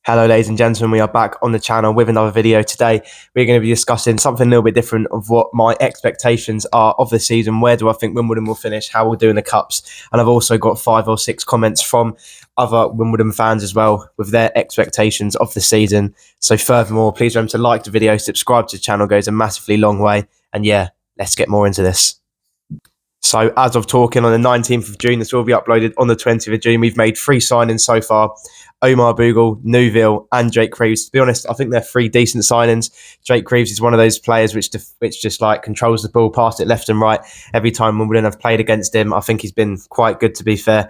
Hello ladies and gentlemen, we are back on the channel with another video. Today we're going to be discussing something a little bit different of what my expectations are of the season. Where do I think Wimbledon will finish, how we'll do in the cups, and I've also got 5 or 6 comments from other Wimbledon fans as well with their expectations of the season. So furthermore, please remember to like the video, subscribe to the channel, goes a massively long way, and yeah, let's get more into this. So as of talking on the 19th of June, this will be uploaded on the 20th of June. We've made 3 signings so far: Omar Bogle, Nuttall and Jake Creeves. To be honest, I think they're 3 decent signings. Jake Creeves is one of those players which just like controls the ball, past it left and right. Every time Wimbledon have played against him, I think he's been quite good, to be fair.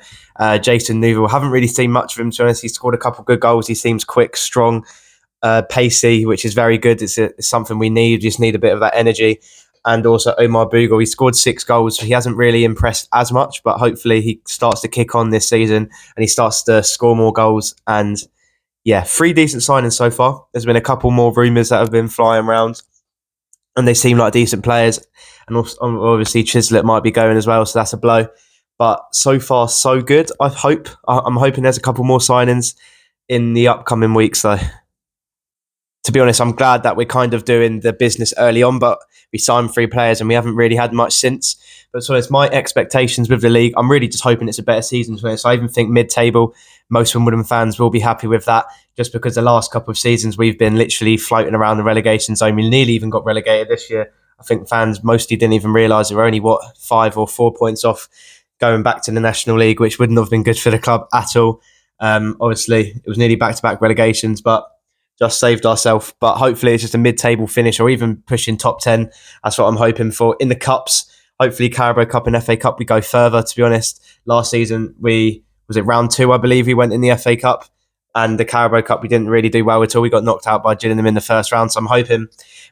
Jason Nuttall, haven't really seen much of him, to be honest. He's scored a couple of good goals. He seems quick, strong, pacey, which is very good. It's something we need. We just need a bit of that energy. And also Omar Bogle, he scored 6 goals. He hasn't really impressed as much, but hopefully he starts to kick on this season and he starts to score more goals. And yeah, 3 decent signings so far. There's been a couple more rumours that have been flying around and they seem like decent players. And also, obviously Chislett might be going as well, so that's a blow. But so far, so good. I'm hoping there's a couple more signings in the upcoming weeks though. To be honest, I'm glad that we're kind of doing the business early on, but we signed 3 players and we haven't really had much since. But so it's my expectations with the league. I'm really just hoping it's a better season for us. I even think mid-table, most Wimbledon fans will be happy with that, just because the last couple of seasons we've been literally floating around the relegation zone. We nearly even got relegated this year. I think fans mostly didn't even realise that we're only, 5 or 4 points off going back to the National League, which wouldn't have been good for the club at all. Obviously, it was nearly back-to-back relegations, but just saved ourselves. But hopefully it's just a mid-table finish or even pushing top 10. That's what I'm hoping for. In the cups, hopefully Carabao Cup and FA Cup, we go further, to be honest. Last season, was it round 2, I believe, we went in the FA Cup. And the Carabao Cup, we didn't really do well at all. We got knocked out by Gillingham in the first round. So I'm hoping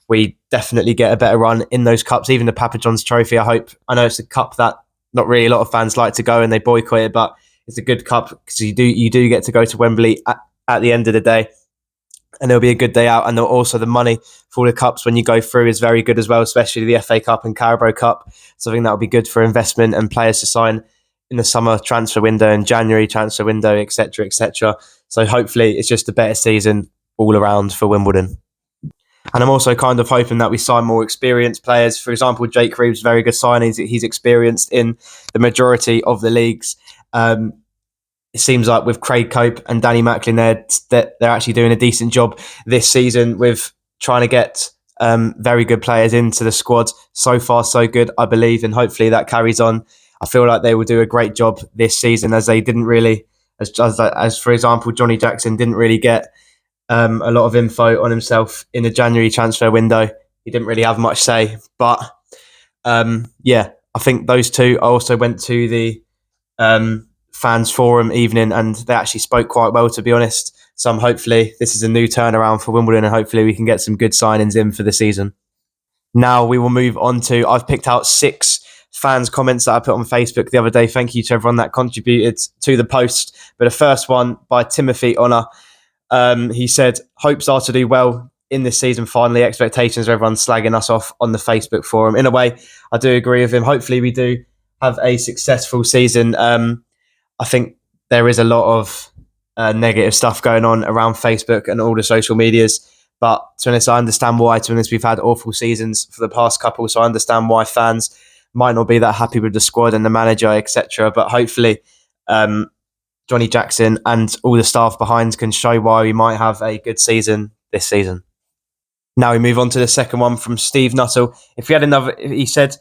we definitely get a better run in those cups. Even the Papa John's Trophy, I know it's a cup that not really a lot of fans like to go and they boycott it, but it's a good cup because you do get to go to Wembley at the end of the day. And there'll be a good day out. And also the money for the cups when you go through is very good as well, especially the FA Cup and Carabao Cup. So I think that'll be good for investment and players to sign in the summer transfer window and January transfer window, etc., etc. So hopefully it's just a better season all around for Wimbledon. And I'm also kind of hoping that we sign more experienced players. For example, Jake Creeves, very good signings. He's experienced in the majority of the leagues. It seems like with Craig Cope and Danny Macklin, they're actually doing a decent job this season with trying to get very good players into the squad. So far, so good, I believe, and hopefully that carries on. I feel like they will do a great job this season, as they didn't really, as for example, Johnny Jackson didn't really get a lot of info on himself in the January transfer window. He didn't really have much say, but yeah, I think those 2. I also went to the fans forum evening and they actually spoke quite well, to be honest. So hopefully this is a new turnaround for Wimbledon and hopefully we can get some good signings in for the season. Now we will move on to, I've picked out 6 fans' comments that I put on Facebook the other day. Thank you to everyone that contributed to the post. But the first one by Timothy Honor, he said, hopes are to do well in this season finally. Expectations of everyone slagging us off on the Facebook forum. In a way, I do agree with him. Hopefully we do have a successful season. I think there is a lot of negative stuff going on around Facebook and all the social medias. But to be honest, I understand why. To be honest, we've had awful seasons for the past couple, so I understand why fans might not be that happy with the squad and the manager, etc. But hopefully Johnny Jackson and all the staff behind can show why we might have a good season this season. Now we move on to the second one from Steve Nuttall. He said,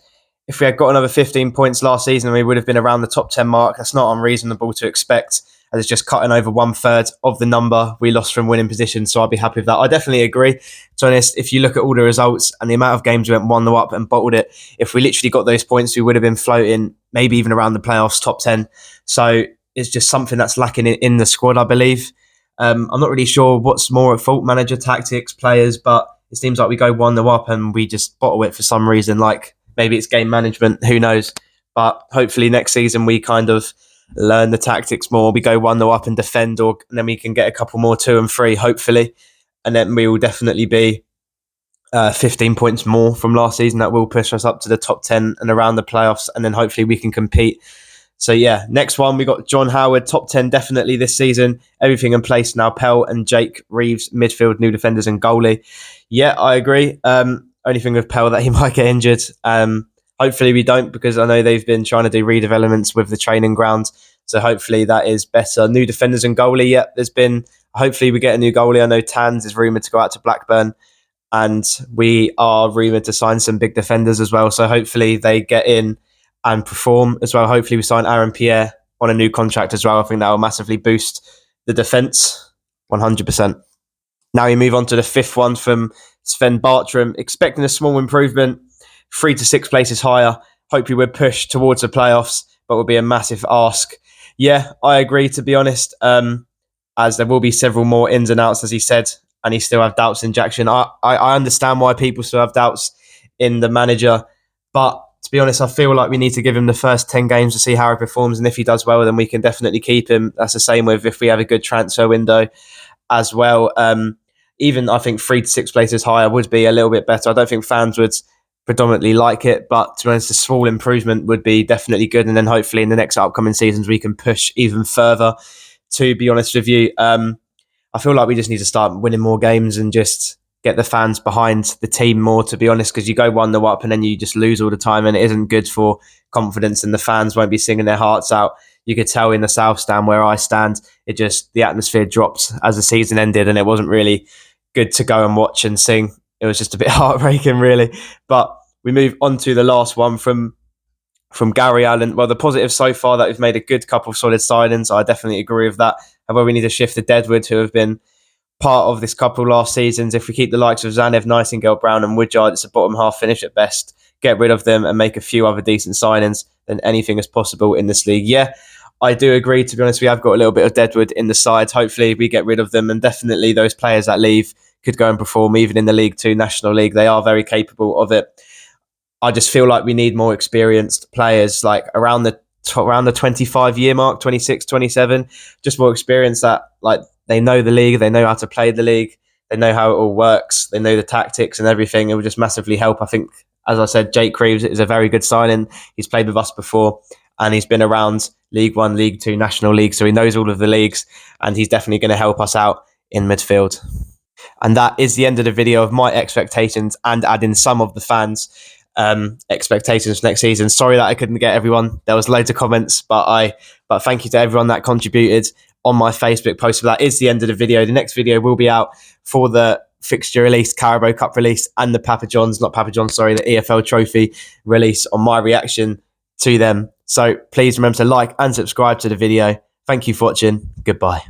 if we had got another 15 points last season, we would have been around the top 10 mark. That's not unreasonable to expect, as it's just cutting over 1/3 of the number we lost from winning position. So I'd be happy with that. I definitely agree. To be honest, if you look at all the results and the amount of games we went 1-0 up and bottled it, if we literally got those points, we would have been floating, maybe even around the playoffs, top 10. So it's just something that's lacking in the squad, I believe. I'm not really sure what's more at fault, manager, tactics, players, but it seems like we go 1-0 up and we just bottle it for some reason. Like maybe it's game management, who knows? But hopefully next season we kind of learn the tactics more. We go 1-0 up and defend, and then we can get a couple more 2 and 3, hopefully. And then we will definitely be 15 points more from last season. That will push us up to the top 10 and around the playoffs. And then hopefully we can compete So yeah, next one, we got John Howard, top 10 definitely this season. Everything in place now. Pell and Jake Reeves, midfield, new defenders and goalie. Yeah, I agree. Only thing with Pell that he might get injured. Hopefully we don't, because I know they've been trying to do redevelopments with the training ground. So hopefully that is better. New defenders and goalie. Yeah, hopefully we get a new goalie. I know Tans is rumoured to go out to Blackburn, and we are rumoured to sign some big defenders as well. So hopefully they get in and perform as well. Hopefully we sign Aaron Pierre on a new contract as well. I think that will massively boost the defence, 100%. Now we move on to the fifth one from Sven Bartram. Expecting a small improvement, 3 to 6 places higher. Hope we would push towards the playoffs, but would be a massive ask. Yeah, I agree, to be honest, as there will be several more ins and outs, as he said, and he still have doubts in Jackson. I understand why people still have doubts in the manager, but to be honest, I feel like we need to give him the first 10 games to see how he performs, and if he does well, then we can definitely keep him. That's the same with if we have a good transfer window as well. Even I think 3 to 6 places higher would be a little bit better. I don't think fans would predominantly like it, but to be honest, a small improvement would be definitely good, and then hopefully in the next upcoming seasons we can push even further. To be honest with you, I feel like we just need to start winning more games and just get the fans behind the team more, to be honest, because you go 1-0 up and then you just lose all the time, and it isn't good for confidence, and the fans won't be singing their hearts out. You could tell in the South Stand where I stand, the atmosphere dropped as the season ended, and it wasn't really good to go and watch and sing. It was just a bit heartbreaking, really. But we move on to the last one from Gary Allen. Well, the positive so far that we've made a good couple of solid signings. I definitely agree with that. However, we need to shift to Deadwood, who have been part of this couple last seasons. If we keep the likes of Zanev, Nightingale, Brown and Woodyard, it's a bottom half finish at best. Get rid of them and make a few other decent signings, then anything is possible in this league. Yeah, I do agree. To be honest, we have got a little bit of Deadwood in the side. Hopefully we get rid of them, and definitely those players that leave could go and perform even in the League 2 National League. They are very capable of it. I just feel like we need more experienced players, like around the 25-year mark, 26, 27, just more experience that like they know the league, they know how to play the league, they know how it all works, they know the tactics and everything. It would just massively help. I think, as I said, Jake Reeves is a very good signing. He's played with us before and he's been around League 1, League 2, National League, so he knows all of the leagues, and he's definitely going to help us out in midfield. And that is the end of the video of my expectations and adding some of the fans' expectations for next season. Sorry that I couldn't get everyone. There was loads of comments, but thank you to everyone that contributed on my Facebook post. So that is the end of the video. The next video will be out for the fixture release, Carabao Cup release, and the the EFL Trophy release on my reaction to them. So please remember to like and subscribe to the video. Thank you for watching. Goodbye.